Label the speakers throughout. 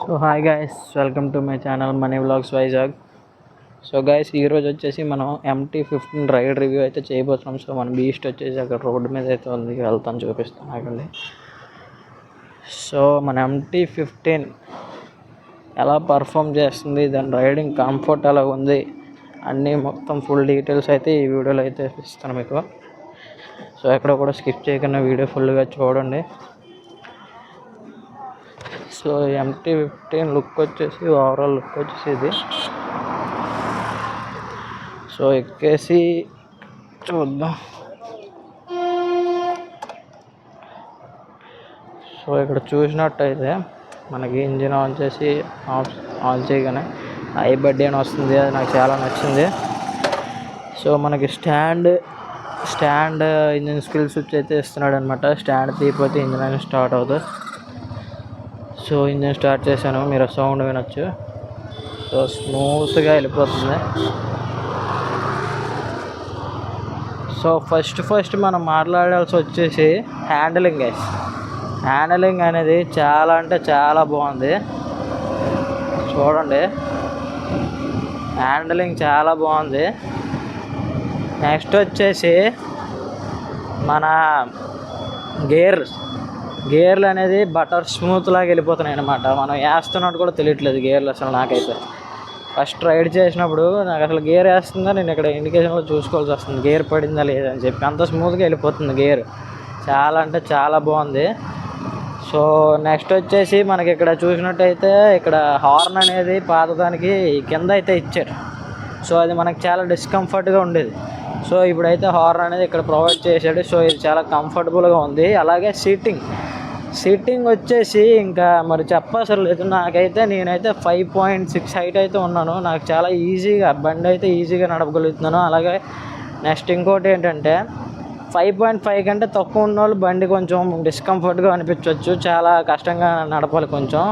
Speaker 1: So hi guys, welcome to my channel money vlogs Vizag. So guys, ఈరోజు వచ్చేసి మనం MT-15 ride review అయితే చేయబోతున్నాం. సో మన బీస్ట్ వచ్చేసి అక్కడ రోడ్డు మీద అయితే ఉంది, వెళ్తాను చూపిస్తాను ఆగండి. సో మన MT-15 ఎలా పర్ఫామ్ చేస్తుంది, దాని రైడింగ్ కంఫర్ట్ ఎలా ఉంది, అన్నీ మొత్తం ఫుల్ డీటెయిల్స్ అయితే ఈ వీడియోలో అయితే ఇస్తాను మీకు. సో ఎక్కడ కూడా స్కిప్ చేయకుండా వీడియో ఫుల్గా చూడండి. సో MT-15 లుక్ వచ్చేసి ఓవరాల్ లుక్ వచ్చేసి ఇది. సో ఎక్కేసి చూద్దాం. సో ఇక్కడ చూసినట్టయితే మనకి ఇంజిన్ ఆన్ చేసి ఆన్ చేయగానే ఐ బడ్డీ అని వస్తుంది, అది నాకు చాలా నచ్చింది. సో మనకి స్టాండ్ ఇంజిన్ స్కిల్ స్విచ్ అయితే ఇస్తున్నాడు అనమాట. స్టాండ్ తీయకపోతే ఇంజిన్ అనేది స్టార్ట్ అవుతుంది. సో ఇంజిన్ స్టార్ట్ చేశాను, మీరు సౌండ్ వినొచ్చు. సో స్మూత్గా వెళ్ళిపోతుంది. సో ఫస్ట్ మనం మాట్లాడాల్సి వచ్చేసి హ్యాండిలింగ్ గైస్. హ్యాండిలింగ్ అనేది చాలా అంటే చాలా బాగుంది. చూడండి, హ్యాండిలింగ్ చాలా బాగుంది. నెక్స్ట్ వచ్చేసి మన గేర్లు అనేది బటర్ స్మూత్ లాగా వెళ్ళిపోతున్నాయి అనమాట. మనం వేస్తున్నట్టు కూడా తెలియట్లేదు గేర్లు అసలు. నాకైతే ఫస్ట్ రైడ్ చేసినప్పుడు నాకు అసలు గేర్ వేస్తుందా, నేను ఇక్కడ ఇండికేషన్లో చూసుకోవాల్సి వస్తుంది గేర్ పడిందా లేదా అని చెప్పి. అంత స్మూత్గా వెళ్ళిపోతుంది గేర్. చాలా అంటే చాలా బాగుంది. సో నెక్స్ట్ వచ్చేసి మనకి ఇక్కడ చూసినట్టయితే ఇక్కడ హార్న్ అనేది పాతదానికి కింద అయితే ఇచ్చారు. సో అది మనకు చాలా డిస్కంఫర్ట్గా ఉండేది. సో ఇప్పుడైతే హార్న్ అనేది ఇక్కడ ప్రొవైడ్ చేశాడు. సో ఇది చాలా కంఫర్టబుల్గా ఉంది. అలాగే సీటింగ్ వచ్చేసి ఇంకా మరి చెప్పసలు లేదు. నేనైతే 5.6 హైట్ అయితే ఉన్నాను. నాకు చాలా ఈజీగా బండి అయితే ఈజీగా నడపగలుగుతున్నాను. అలాగే నెక్స్ట్ ఇంకోటి ఏంటంటే 5.5 కంటే తక్కువ ఉన్న వాళ్ళు బండి కొంచెం డిస్కంఫర్ట్గా అనిపించవచ్చు. చాలా కష్టంగా నడపాలి, కొంచెం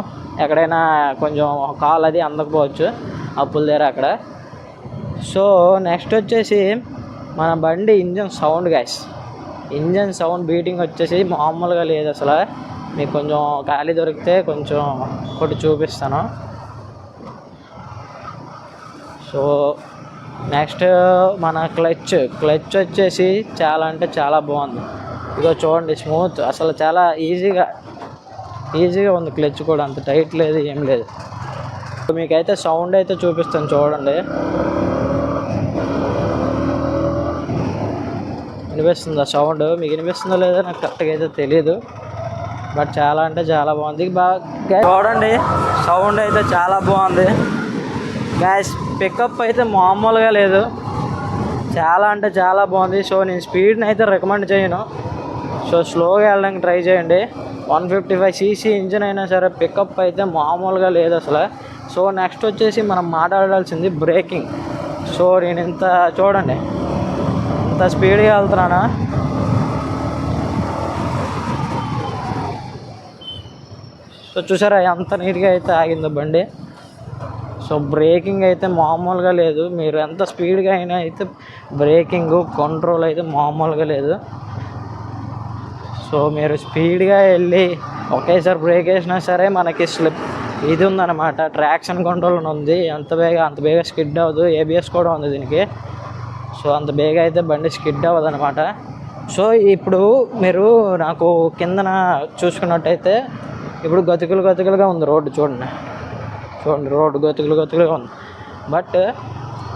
Speaker 1: ఎక్కడైనా కొంచెం కాల్ అది అందకపోవచ్చు అప్పుల దగ్గర అక్కడ. సో నెక్స్ట్ వచ్చేసి మన బండి engine sound guys. Engine sound beating వచ్చేసి మామూలుగా లేదు అసలు. మీకు కొంచెం ఖాళీ దొరికితే కొంచెం ఒకటి చూపిస్తాను. సో నెక్స్ట్ మన క్లచ్ వచ్చేసి చాలా అంటే చాలా బాగుంది. ఇదో చూడండి, స్మూత్ అసలు చాలా ఈజీగా ఉంది. క్లచ్ కూడా అంత టైట్ లేదు, ఏం లేదు. మీకైతే సౌండ్ అయితే చూపిస్తాను చూడండి. వినిపిస్తుంది ఆ సౌండ్, మీకు వినిపిస్తుందో లేదో నాకు కరెక్ట్గా అయితే తెలియదు. బట్ చాలా అంటే చాలా బాగుంది. బాగా చూడండి, సౌండ్ అయితే చాలా బాగుంది గ్యాస్. పికప్ అయితే మామూలుగా లేదు, చాలా అంటే చాలా బాగుంది. సో నేను స్పీడ్ని అయితే రికమెండ్ చేయను. సో స్లోగా వెళ్ళడానికి ట్రై చేయండి. 155cc ఇంజిన్ అయినా సరే పికప్ అయితే మామూలుగా లేదు అసలు. సో నెక్స్ట్ వచ్చేసి మనం మాట్లాడాల్సింది బ్రేకింగ్. సో నేను ఇంత చూడండి, ఇంత స్పీడ్గా వెళ్తున్నానా. సో చూసారా ఎంత నీట్గా అయితే ఆగిందో బండి. సో బ్రేకింగ్ అయితే మామూలుగా లేదు. మీరు ఎంత స్పీడ్గా అయినా అయితే బ్రేకింగ్ కంట్రోల్ అయితే మామూలుగా లేదు. సో మీరు స్పీడ్గా వెళ్ళి ఒకేసారి బ్రేక్ వేసినా సరే మనకి స్లిప్ ఇది ఉందన్నమాట, ట్రాక్షన్ కంట్రోల్ ఉంది. అంత బేగా స్కిడ్ అవ్వదు. ABS కూడా ఉంది దీనికి. సో అంత బేగా అయితే బండి స్కిడ్ అవ్వదు అనమాట. సో ఇప్పుడు మీరు నాకు కిందన చూసుకున్నట్టయితే ఇప్పుడు గతుకులుగా ఉంది రోడ్డు. చూడండి రోడ్డు గతుకులుగా ఉంది. బట్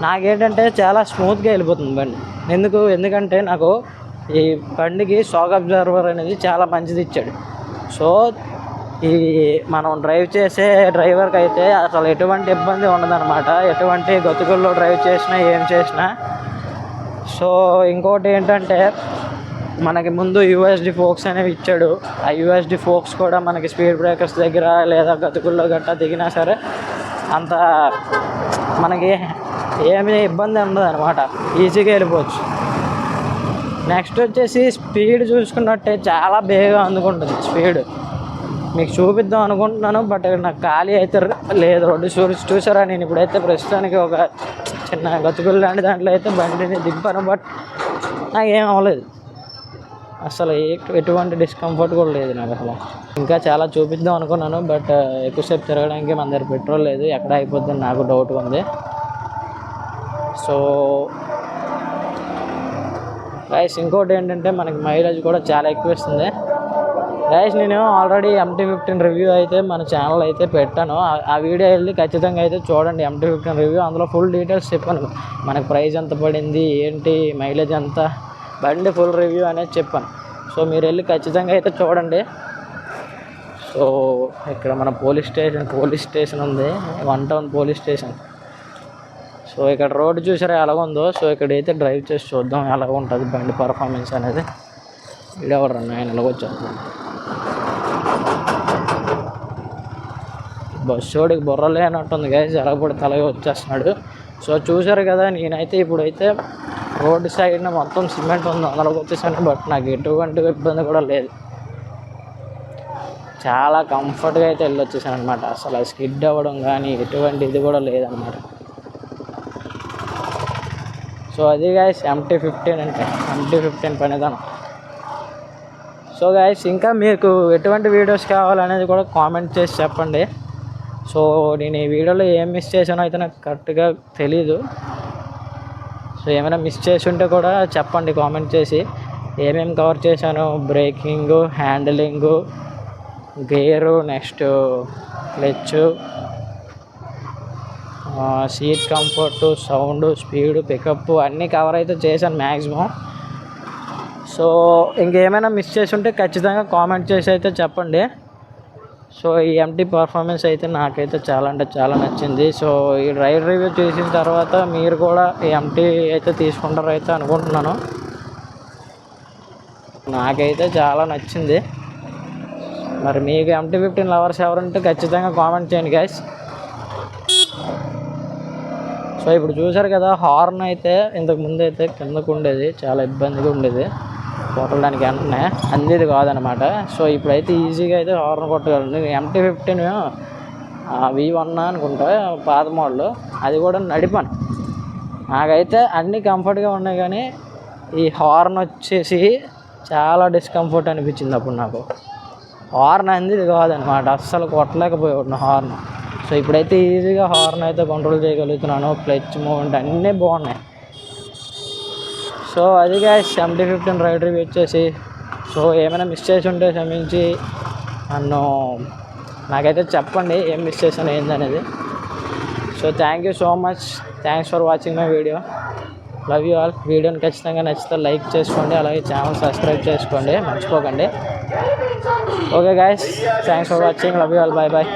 Speaker 1: నాకేంటంటే చాలా స్మూత్గా వెళ్ళిపోతుంది బండి. ఎందుకంటే నాకు ఈ బండికి షాక్ అబ్జర్వర్ అనేది చాలా మంచిది ఇచ్చాడు. సో ఈ మనం డ్రైవ్ చేసే డ్రైవర్కి అయితే అసలు ఎటువంటి ఇబ్బంది ఉండదన్నమాట. ఎటువంటి గతుకుల్లో డ్రైవ్ చేసినా ఏం చేసినా. సో ఇంకోటి ఏంటంటే మనకి ముందు USD ఫోక్స్ అనేవి ఇచ్చాడు. ఆ USD ఫోక్స్ కూడా మనకి స్పీడ్ బ్రేకర్స్ దగ్గర లేదా గతుకుల్లో గట్టా దిగినా సరే అంత మనకి ఏమీ ఇబ్బంది ఉండదు అనమాట, ఈజీగా వెళ్ళిపోవచ్చు. నెక్స్ట్ వచ్చేసి స్పీడ్ చూసుకున్నట్టే చాలా బేగా అందుకుంటుంది స్పీడ్. మీకు చూపిద్దాం అనుకుంటున్నాను, బట్ నాకు ఖాళీ అయితే లేదు రోడ్డు. చూసారా, నేను ఇప్పుడైతే ప్రస్తుతానికి ఒక చిన్న గతుకులు లాంటి దాంట్లో అయితే బండిని దింపాను, బట్ నాకు ఏం అవ్వలేదు. అసలు ఎటువంటి డిస్కంఫర్ట్ కూడా లేదు నాకు అసలు. ఇంకా చాలా చూపిద్దాం అనుకున్నాను, బట్ ఎక్కువసేపు తిరగడానికి మన దగ్గర పెట్రోల్ లేదు, ఎక్కడ అయిపోద్దని నాకు డౌట్ ఉంది. సో గైస్ ఇంకోటి ఏంటంటే మనకి మైలేజ్ కూడా చాలా ఎక్కువ ఇస్తుంది గైస్. నేను ఆల్రెడీ MT-15 రివ్యూ అయితే మన ఛానల్ అయితే పెట్టాను, ఆ వీడియో వెళ్ళి ఖచ్చితంగా అయితే చూడండి. MT-15 రివ్యూ, అందులో ఫుల్ డీటెయిల్స్ చెప్పాను, మనకు ప్రైస్ ఎంత పడింది ఏంటి, మైలేజ్ ఎంత, బండి ఫుల్ రివ్యూ అనేది చెప్పాను. సో మీరు వెళ్ళి ఖచ్చితంగా అయితే చూడండి. సో ఇక్కడ మన పోలీస్ స్టేషన్ ఉంది, 1 టౌన్ పోలీస్ స్టేషన్. సో ఇక్కడ రోడ్డు చూసారా ఎలాగుందో. సో ఇక్కడైతే డ్రైవ్ చేసి చూద్దాం ఎలా ఉంటుంది బండి పర్ఫార్మెన్స్ అనేది. వీడియో కూడా రన్ ఆయన ఎలాగొచ్చేస్తున్నాను. బస్సోడికి బుర్ర లేనట్టుంది గైస్, ఎలాగపడితే అలాగే వచ్చేస్తున్నాడు. సో చూసారు కదా, నేనైతే ఇప్పుడైతే రోడ్డు సైడ్న మొత్తం సిమెంట్ ఉంది, అందులోకి వచ్చేసాను. బట్ నాకు ఎటువంటి ఇబ్బంది కూడా లేదు, చాలా కంఫర్ట్గా అయితే వెళ్ళి వచ్చేసాను అనమాట. అసలు స్కిడ్ అవ్వడం కానీ ఎటువంటి ఇది కూడా లేదనమాట. సో అది గైస్ MT-15 అంటే, MT-15 పనిదానం. సో గైస్ ఇంకా మీకు ఎటువంటి వీడియోస్ కావాలనేది కూడా కామెంట్ చేసి చెప్పండి. సో నేను ఈ వీడియోలో ఏం మిస్ చేశానో అయితే నాకు కరెక్ట్గా తెలీదు. సో ఏమైనా మిస్ చేసి ఉంటే కూడా చెప్పండి కామెంట్ చేసి, ఏమేమి కవర్ చేశాను. Braking, handling, gear, next clutch, seat comfort, sound, speed, pickup అన్నీ కవర్ అయితే చేశాను మ్యాక్సిమం. సో ఇంకేమైనా మిస్ చేసి ఉంటే ఖచ్చితంగా కామెంట్ చేసి అయితే చెప్పండి. సో ఈ MT పర్ఫార్మెన్స్ అయితే నాకైతే చాలా అంటే చాలా నచ్చింది. సో ఈ రైడ్ రివ్యూ చేసిన తర్వాత మీరు కూడా ఈ MT అయితే తీసుకుంటారు అయితే అనుకుంటున్నాను. నాకైతే చాలా నచ్చింది. మరి మీకు MT-15 లవర్స్ ఎవరంటే ఖచ్చితంగా కామెంట్ చేయండి గైస్. సో ఇప్పుడు చూసారు కదా, హార్న్ అయితే ఇంతకుముందు అయితే కిందకు ఉండేది, చాలా ఇబ్బందిగా ఉండేది కొట్టడానికి, వెంటనే అందేది కాదనమాట. సో ఇప్పుడైతే ఈజీగా అయితే హార్న్ కొట్టగలను. MT-15 V1 అనుకుంటా పాత మోడల్, అది కూడా నడిపాను. నాకైతే అన్నీ కంఫర్ట్గా ఉన్నాయి, కానీ ఈ హార్న్ వచ్చేసి చాలా డిస్కంఫర్ట్ అనిపించింది అప్పుడు నాకు. హార్న్ అందేది కాదనమాట, అస్సలు కొట్టలేకపోయాడు హార్న్. సో ఇప్పుడైతే ఈజీగా హార్న్ అయితే కంట్రోల్ చేయగలుగుతున్నాను. క్లచ్ మూమెంట్ అన్నీ బాగున్నాయి. సో అది గైస్ MT-15 రైడ్ రివ్యూ వచ్చేసి. సో ఏమైనా మిస్ చేసి ఉంటే క్షమించి నాకైతే చెప్పండి ఏం మిస్ చేశాను ఏందనేది. So thank you so much, thanks for watching my video. Love you all. వీడియోని ఖచ్చితంగా నచ్చితే లైక్ చేసుకోండి, అలాగే ఛానల్ సబ్స్క్రైబ్ చేసుకోండి మర్చిపోకండి. Okay guys, thanks for watching, love you all, bye bye.